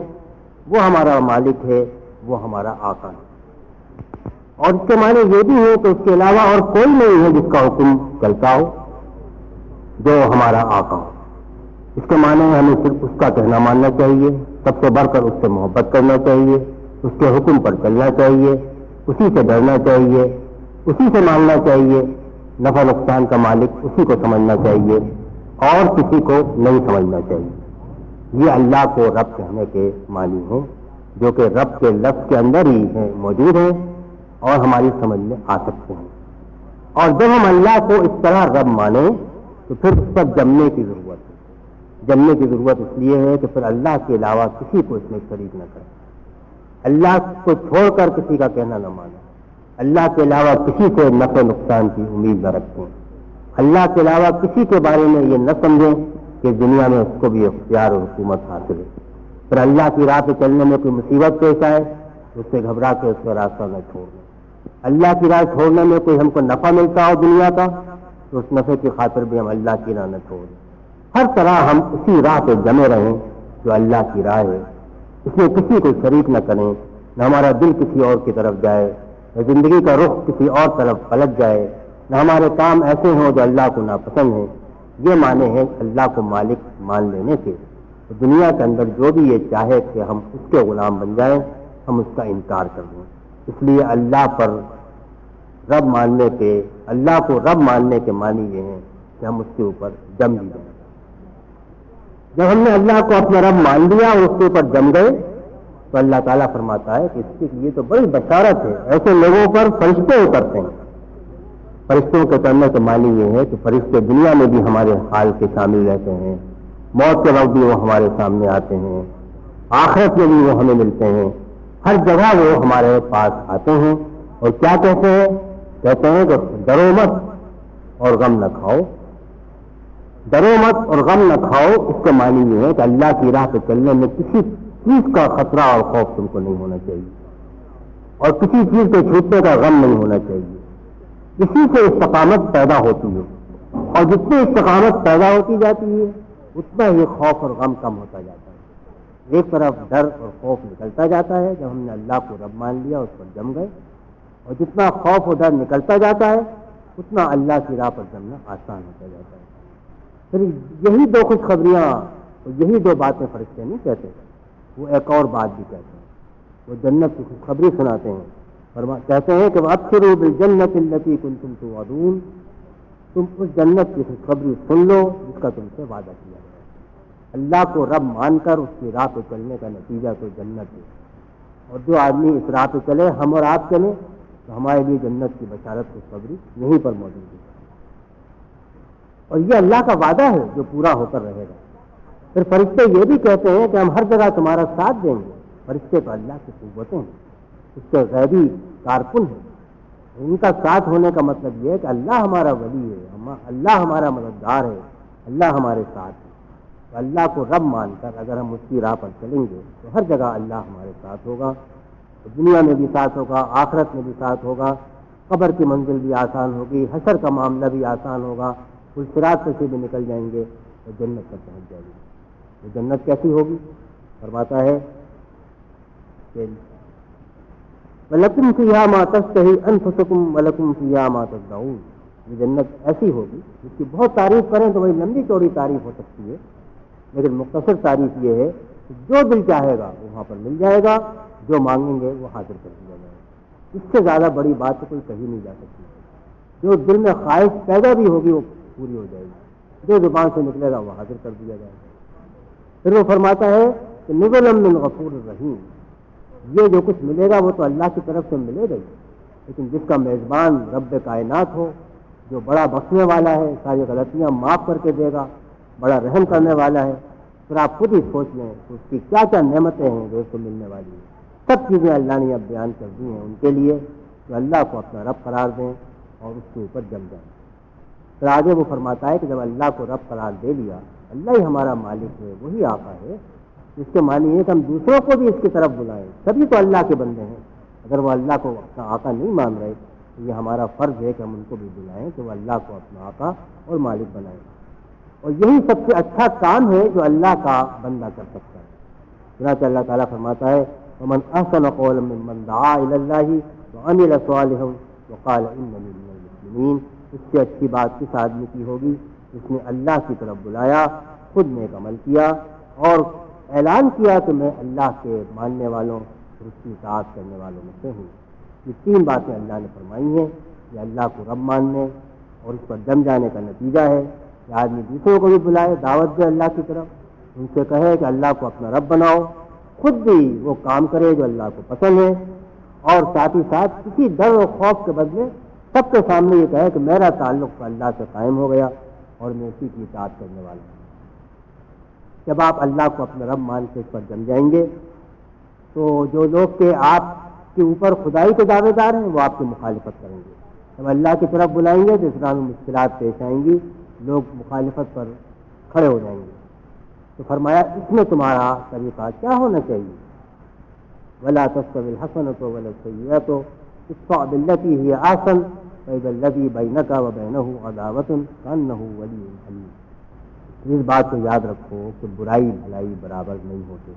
وہ ہمارا مالک ہے، وہ ہمارا آقا ہے۔ اور اس کے معنی یہ بھی ہے کہ اس کے علاوہ اور کوئی نہیں ہے جس کا حکم چلتا ہو جو ہمارا آقا ہو۔ اس کے معنی ہمیں صرف اس کا کہنا ماننا چاہیے، سب سے بڑھ کر اس سے محبت کرنا چاہیے، اس کے حکم پر چلنا چاہیے، اسی سے ڈرنا چاہیے، اسی سے ماننا چاہیے، نفع نقصان کا مالک اسی کو سمجھنا چاہیے اور کسی کو نہیں سمجھنا چاہیے۔ یہ اللہ کو رب کہنے کے معنی ہیں جو کہ رب کے لفظ کے اندر ہی ہیں، موجود ہیں اور ہماری سمجھ میں آ سکتے ہیں۔ اور جب ہم اللہ کو اس طرح رب مانیں تو پھر اس پر جمنے کی ضرورت ہے۔ جمنے کی ضرورت اس لیے ہے کہ پھر اللہ کے علاوہ کسی کو اس میں شریک نہ کریں، اللہ کو چھوڑ کر کسی کا کہنا نہ مانیں، اللہ کے علاوہ کسی سے نفع نقصان کی امید نہ رکھیں، اللہ کے علاوہ کسی کے بارے میں یہ نہ سمجھیں کہ دنیا میں اس کو بھی اختیار اور حکومت حاصل ہے۔ پھر اللہ کی راہ پہ چلنے میں کوئی مصیبت پیش آئے تو اس سے گھبرا کے اس کا راستہ نہ چھوڑیں۔ اللہ کی راہ چھوڑنے میں کوئی ہم کو نفع ملتا ہو دنیا کا تو اس نفع کی خاطر بھی ہم اللہ کی راہ نہ چھوڑیں۔ ہر طرح ہم اسی راہ پہ جمے رہیں جو اللہ کی راہ ہے، اس میں کسی کو شریک نہ کریں، نہ ہمارا دل کسی اور کی طرف جائے، نہ زندگی کا رخ کسی اور طرف پلٹ جائے، نہ ہمارے کام ایسے ہوں جو اللہ کو ناپسند ہیں۔ یہ معنی ہے اللہ کو مالک مان لینے سے دنیا کے اندر جو بھی یہ چاہے کہ ہم اس کے غلام بن جائیں، ہم اس کا انکار کر دیں۔ اس لیے اللہ پر رب ماننے کے، اللہ کو رب ماننے کے معنی یہ ہیں کہ ہم اس کے اوپر جم بھی جائیں۔ جب ہم نے اللہ کو اپنا رب مان لیا اور اس کے اوپر جم گئے تو اللہ تعالیٰ فرماتا ہے کہ اس کے لیے تو بڑی بشارت ہے، ایسے لوگوں پر فرشتے اترتے ہیں۔ فرشتوں کے اترنے کے معنی یہ ہے کہ فرشتے دنیا میں بھی ہمارے حال کے شامل رہتے ہیں، موت کے وقت بھی وہ ہمارے سامنے آتے ہیں، آخرت میں بھی وہ ہمیں ملتے ہیں، ہر جگہ وہ ہمارے پاس آتے ہیں اور کیا کہتے ہیں؟ کہتے ہیں کہ ڈرو مت اور غم نہ کھاؤ۔ ڈرو مت اور غم نہ کھاؤ، اس کے معنی یہ ہے کہ اللہ کی راہ پہ چلنے میں کسی چیز کا خطرہ اور خوف تم کو نہیں ہونا چاہیے اور کسی چیز کے چھوٹنے کا غم نہیں ہونا چاہیے۔ اسی سے استقامت پیدا ہوتی ہے، اور جتنی استقامت پیدا ہوتی جاتی ہے اتنا ہی خوف اور غم کم ہوتا جاتا ہے۔ ایک طرف ڈر اور خوف نکلتا جاتا ہے جب ہم نے اللہ کو رب مان لیا، اس پر جم گئے، اور جتنا خوف اور ڈر نکلتا جاتا ہے اتنا اللہ کی راہ پر جمنا آسان ہوتا جاتا ہے۔ پھر یہی دو خوشخبریاں اور یہی دو باتیں فرشتے نہیں کہتے، وہ ایک اور بات بھی کہتے ہیں، وہ جنت کی خوشخبری سناتے ہیں۔ کہتے ہیں کہ وَأَبْشِرُوا بِالْجَنَّةِ الَّتِي كُنتُمْ تُوعَدُونَ، تم اس جنت کی خوشخبری سن لو جس کا تم سے وعدہ کیا گیا۔ اللہ کو رب مان کر اس کی راہ پہ چلنے کا نتیجہ تو جنت ہے، اور جو آدمی اس راہ پہ چلے، ہم اور آپ چلیں، تو ہمارے لیے جنت کی بشارت خوشخبری یہیں پر موجود ہے، اور یہ اللہ کا وعدہ ہے جو پورا ہو کر رہے گا۔ پھر فرشتے یہ بھی کہتے ہیں کہ ہم ہر جگہ تمہارا ساتھ دیں گے۔ فرشتے تو اللہ کی قوتیں ہیں، اس کے غیبی کارکن ہیں، ان کا ساتھ ہونے کا مطلب یہ ہے کہ اللہ ہمارا ولی ہے، اللہ ہمارا مددگار ہے، اللہ ہمارے ساتھ ہے۔ تو اللہ کو رب مان کر اگر ہم اس کی راہ پر چلیں گے تو ہر جگہ اللہ ہمارے ساتھ ہوگا، دنیا میں بھی ساتھ ہوگا، آخرت میں بھی ساتھ ہوگا، قبر کی منزل بھی آسان ہوگی، حشر کا معاملہ بھی آسان ہوگا، پل صراط سے بھی نکل جائیں گے تو جنت تک پہنچ جائیں گے۔ تو جنت کیسی ہوگی؟ فرماتا ہے کہ وَلَكُمْ فِيهَا مَا تَشْتَهِي أَنفُسُكُمْ وَلَكُمْ فِيهَا مَا تَدَّعُونَ۔ یہ جنت ایسی ہوگی جس کی بہت تعریف کریں تو بڑی لمبی چوڑی تعریف ہو سکتی ہے، لیکن مختصر تعریف یہ ہے کہ جو دل چاہے گا وہاں پر مل جائے گا، جو مانگیں گے وہ حاضر کر دیا جائے گا۔ اس سے زیادہ بڑی بات تو کوئی کہی نہیں جا سکتی۔ جو دل میں خواہش پیدا بھی ہوگی وہ پوری ہو جائے گی، جو زبان سے نکلے گا وہ حاضر کر دیا جائے گا۔ پھر وہ فرماتا ہے کہ نزلا من غفور الرحیم، یہ جو کچھ ملے گا وہ تو اللہ کی طرف سے ملے گا ہی، لیکن جس کا میزبان رب کائنات ہو، جو بڑا بخشنے والا ہے، ساری غلطیاں معاف کر کے دے گا، بڑا رحم کرنے والا ہے، پھر آپ خود ہی سوچ لیں کہ اس کی کیا کیا نعمتیں ہیں جو اس کو ملنے والی ہیں۔ سب چیزیں اللہ نے اب بیان کر دی ہیں ان کے لیے جو اللہ کو اپنا رب قرار دیں اور اس کے اوپر جم جائیں۔ پھر آگے وہ فرماتا ہے کہ جب اللہ کو رب قرار دے لیا، اللہ ہی ہمارا مالک ہے، وہی آقا ہے، اس کے معنی ہے کہ ہم دوسروں کو بھی اس کی طرف بلائیں۔ سبھی تو اللہ کے بندے ہیں، اگر وہ اللہ کو اپنا آقا نہیں مان رہے تو یہ ہمارا فرض ہے کہ ہم ان کو بھی بلائیں کہ وہ اللہ کو اپنا آقا اور مالک بنائیں، اور یہی سب سے اچھا کام ہے جو اللہ کا بندہ کر سکتا ہے۔ چنانچہ اللہ تعالیٰ فرماتا ہے ومن احسن قولا ممن دعا الی اللہ وعمل صالحا وقال اننی من المسلمین، اس سے اچھی بات کس آدمی کی ہوگی جس نے اللہ کی طرف بلایا، خود نیک عمل کیا اور اعلان کیا کہ میں اللہ کے ماننے والوں اور اس کی اطاعت کرنے والوں میں سے ہوں۔ یہ تین باتیں اللہ نے فرمائی ہیں، یہ اللہ کو رب ماننے اور اس پر جم جانے کا نتیجہ ہے کہ آدمی دوسروں کو بھی بلائے، دعوت دے اللہ کی طرف، ان سے کہے کہ اللہ کو اپنا رب بناؤ، خود بھی وہ کام کرے جو اللہ کو پسند ہے، اور ساتھ ہی ساتھ کسی ڈر و خوف کے بدلے سب کے سامنے یہ کہے کہ میرا تعلق اللہ سے قائم ہو گیا اور میں اسی کی اطاعت کرنے والا ہوں۔ جب آپ اللہ کو اپنا رب مان کے اس پر جم جائیں گے تو جو لوگ کہ آپ کے اوپر خدائی کے دعوے دار ہیں وہ آپ کی مخالفت کریں گے۔ جب اللہ کی طرف بلائیں گے تو اس طرح میں مشکلات پیش آئیں گی، لوگ مخالفت پر کھڑے ہو جائیں گے۔ تو فرمایا اس میں تمہارا طریقہ کیا ہونا چاہیے؟ ولا تستوی الحسنۃ ولا السیئۃ ادفع بالتي هي احسن فاذا الذي بينك وبينه عداوة كأنه ولي حميم۔ اس بات کو یاد رکھو کہ برائی بھلائی برابر نہیں ہوتے۔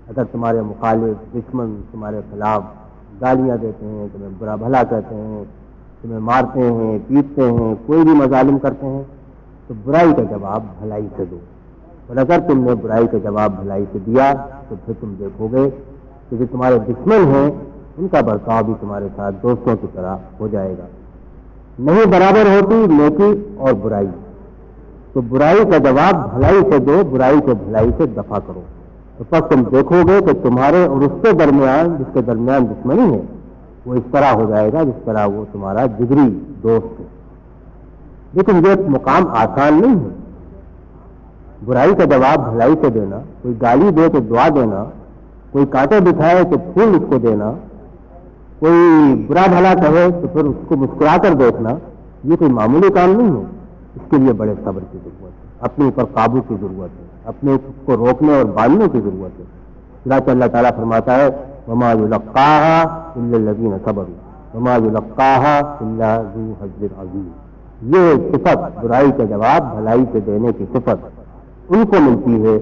اگر تمہارے مخالف دشمن تمہارے خلاف گالیاں دیتے ہیں، تمہیں برا بھلا کہتے ہیں، تمہیں مارتے ہیں، پیٹتے ہیں، کوئی بھی مظالم کرتے ہیں، تو برائی کا جواب بھلائی سے دو، اور اگر تم نے برائی کا جواب بھلائی سے دیا تو پھر تم دیکھو گے کہ جو تمہارے دشمن ہیں ان کا برتاؤ بھی تمہارے ساتھ دوستوں کی طرح ہو جائے گا۔ نہیں برابر ہوتی نیکی اور برائی، تو برائی کا جواب بھلائی سے دو، برائی کو بھلائی سے دفع کرو، تو پس تم دیکھو گے کہ تمہارے اور اس کے درمیان جس کے درمیان دشمنی ہے وہ اس طرح ہو جائے گا جس طرح وہ تمہارا جگری دوست ہے۔ لیکن یہ مقام آسان نہیں ہے۔ برائی کا جواب بھلائی سے دینا، کوئی گالی دے تو دعا دینا، کوئی کانٹے بٹھائے تو پھول اس کو دینا، کوئی برا بھلا کہے تو پھر اس کو مسکرا کر دیکھنا، یہ کوئی معمولی کام نہیں ہے۔ اس کے لیے بڑے صبر کی ضرورت ہے، اپنے اوپر قابو کی ضرورت ہے، اپنے کو روکنے اور باندھنے کی ضرورت ہے۔ چنانچہ اللہ تعالیٰ فرماتا ہے وما یلقاها الا الذین صبروا وما یلقاها الا ذو حظ عظیم۔ یہ صفت برائی کا جواب بھلائی سے دینے کی صفت ان کو ملتی ہے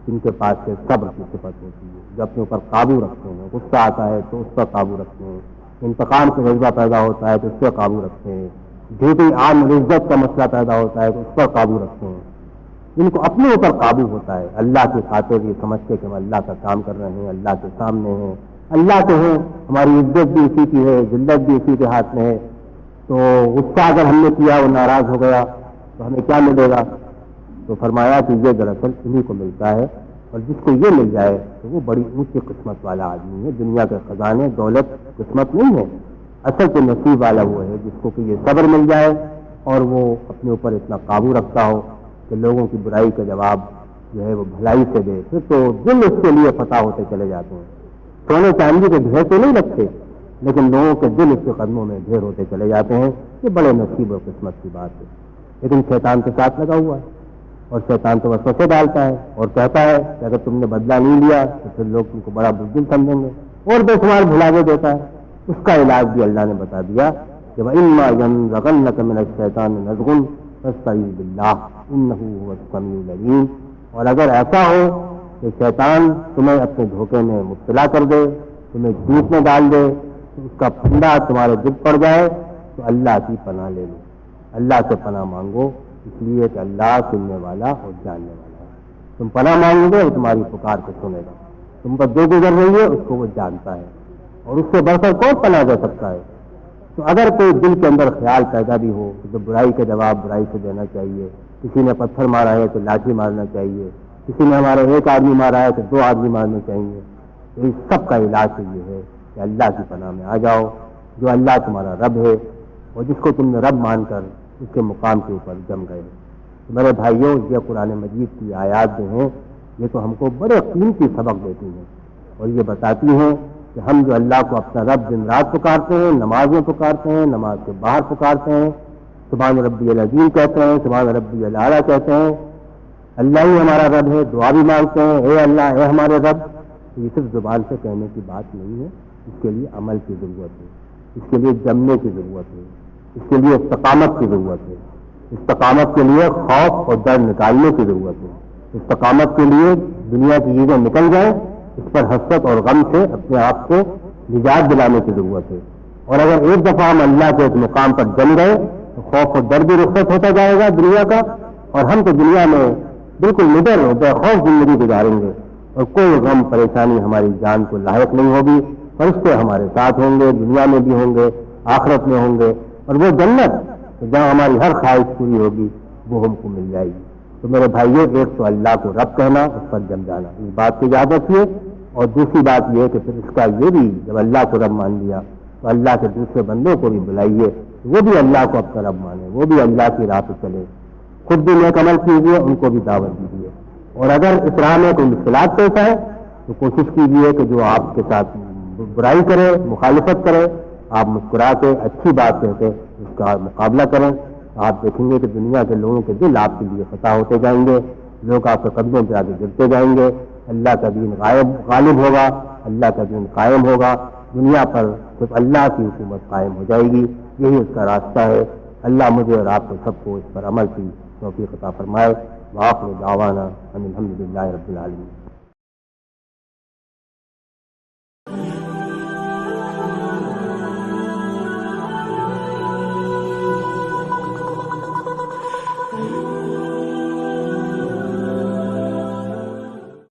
جن کے پاس سے صبر کی صفت ہوتی ہے، جو اپنے اوپر قابو رکھتے ہیں، غصہ آتا ہے تو اس پر قابو رکھتے ہیں، انتقام کا جذبہ پیدا ہوتا ہے تو اس پر قابو رکھتے ہیں، جھوٹی عام عزت کا مسئلہ پیدا ہوتا ہے تو اس پر قابو رکھتے ہیں۔ جن کو اپنے اوپر قابو ہوتا ہے، اللہ کی خاطر یہ سمجھتے کہ ہم اللہ کا کام کر رہے ہیں، اللہ کے سامنے ہیں، اللہ کے ہیں، ہماری عزت بھی اسی کی ہے، ذلت بھی اسی کے ہاتھ میں ہے، تو غصہ اگر ہم نے کیا وہ ناراض ہو گیا تو ہمیں کیا ملے گا؟ تو فرمایا کہ یہ دراصل انہیں کو ملتا ہے، اور جس کو یہ مل جائے تو وہ بڑی اونچی قسمت والا آدمی ہے۔ دنیا کے خزانے دولت قسمت نہیں ہے، اصل تو نصیب والا وہ ہے جس کو کہ یہ صبر مل جائے اور وہ اپنے اوپر اتنا قابو رکھتا ہو کہ لوگوں کی برائی کا جواب جو ہے وہ بھلائی سے دے، پھر تو دل اس کے لیے فتح ہوتے چلے جاتے ہیں۔ سونے چاندی کے ڈھیر تو نہیں رکھتے، لیکن لوگوں کے دل اس کے قدموں میں ڈھیر ہوتے چلے جاتے ہیں۔ یہ بڑے نصیب و قسمت کی بات ہے، لیکن شیطان کے ساتھ لگا ہوا ہے، اور شیطان تو وسوسے ڈالتا ہے اور کہتا ہے کہ اگر تم نے بدلہ نہیں لیا تو پھر لوگ تم کو بڑا بزدل سمجھیں گے، اور بے شمار بھلاوے دیتا ہے۔ اس کا علاج بھی اللہ نے بتا دیا کہ وَإِمَّا يَنزَغَنَّكَ مِنَ الشَّيْطَانِ نَزْغٌ فَاسْتَعِذْ بِاللَّهِ إِنَّهُ هُوَ السَّمِيعُ الْعَلِيمُ۔ اور اگر ایسا ہو کہ شیطان تمہیں اپنے دھوکے میں مبتلا کر دے، تمہیں جھوٹ میں ڈال دے، تو اس کا پھندا تمہارے دل پڑ جائے تو اللہ کی پناہ لے لو، اللہ سے پناہ مانگو، اس لیے کہ اللہ سننے والا اور جاننے والا ہے۔ تم پناہ مانگو گے وہ تمہاری پکار کو سنے گا. تم پر جو گزر رہی ہے اس کو وہ جانتا ہے, اور اس سے بڑھ کر کون پناہ دے سکتا ہے. تو اگر کوئی دل کے اندر خیال پیدا بھی ہو تو برائی کا جواب برائی سے دینا چاہیے. کسی نے پتھر مارا ہے تو لاٹھی مارنا چاہیے, کسی نے ہمارا ایک آدمی مارا ہے تو 2 آدمی مارنے چاہیے. تو اس سب کا علاج تو یہ ہے کہ اللہ کی پناہ میں آ جاؤ. جو اللہ تمہارا رب ہے اور جس کو تم نے رب مان کر اس کے مقام کے اوپر جم گئے. میرے بھائیوں, یہ قرآن مجید کی آیات جو ہیں یہ تو ہم کو بڑے قیمتی سبق دیتی ہیں اور یہ بتاتی ہیں کہ ہم جو اللہ کو اپنا رب دن رات پکارتے ہیں, نماز میں پکارتے ہیں, نماز کے باہر پکارتے ہیں, سبحان ربی العظیم کہتے ہیں, سبحان ربی الاعلیٰ کہتے ہیں, اللہ ہی ہمارا رب ہے, دعا بھی مانگتے ہیں اے اللہ اے ہمارے رب. یہ صرف زبان سے کہنے کی بات نہیں ہے, اس کے لیے عمل کی ضرورت ہے, اس کے لیے جمنے کی ضرورت ہے, اس کے لیے استقامت کی ضرورت ہے. استقامت کے لیے خوف اور ڈر نکالنے کی ضرورت ہے. استقامت کے لیے دنیا کی چیزیں نکل جائیں, اس پر حسرت اور غم سے اپنے آپ کو نجات دلانے کی ضرورت ہے. اور اگر ایک دفعہ ہم اللہ کے ایک مقام پر جم گئے تو خوف اور ڈر بھی رخصت ہوتا جائے گا دنیا کا, اور ہم تو دنیا میں بالکل نڈر بے خوف زندگی گزاریں گے اور کوئی غم پریشانی ہماری جان کو لاحق نہیں ہوگی. فرشتے ہمارے ساتھ ہوں گے, دنیا میں بھی ہوں گے, آخرت میں ہوں گے, اور وہ جنت جہاں ہماری ہر خواہش پوری ہوگی وہ ہم کو مل جائے گی. تو میرے بھائیوں, ایک تو اللہ کو رب کہنا, اس پر جم جانا, اس بات کی یاد رکھیے. اور دوسری بات یہ کہ پھر اس کا یہ بھی جب اللہ کو رب مان لیا تو اللہ کے دوسرے بندوں کو بھی بلائیے, وہ بھی اللہ کو اپنا رب مانے, وہ بھی اللہ کی راہ پہ چلے, خود بھی نیک عمل کیجیے, ان کو بھی دعوت دیجیے. اور اگر اس راہ میں کوئی مشکلات پیش آئے تو کوشش کیجیے کہ جو آپ کے ساتھ برائی کرے, مخالفت کرے, آپ مسکرا کے اچھی بات کہہ کے اس کا مقابلہ کریں. آپ دیکھیں گے کہ دنیا کے لوگوں کے دل آپ کے لیے فتح ہوتے جائیں گے, لوگ آپ کے قدموں پہ آگے گرتے جائیں گے. اللہ کا دین غالب ہوگا, اللہ کا دین قائم ہوگا, دنیا پر صرف اللہ کی حکومت قائم ہو جائے گی. یہی اس کا راستہ ہے. اللہ مجھے اور آپ کو سب کو اس پر عمل کی توفیق عطا فرمائے. وآخر دعوانا ان الحمد للہ رب العالمین.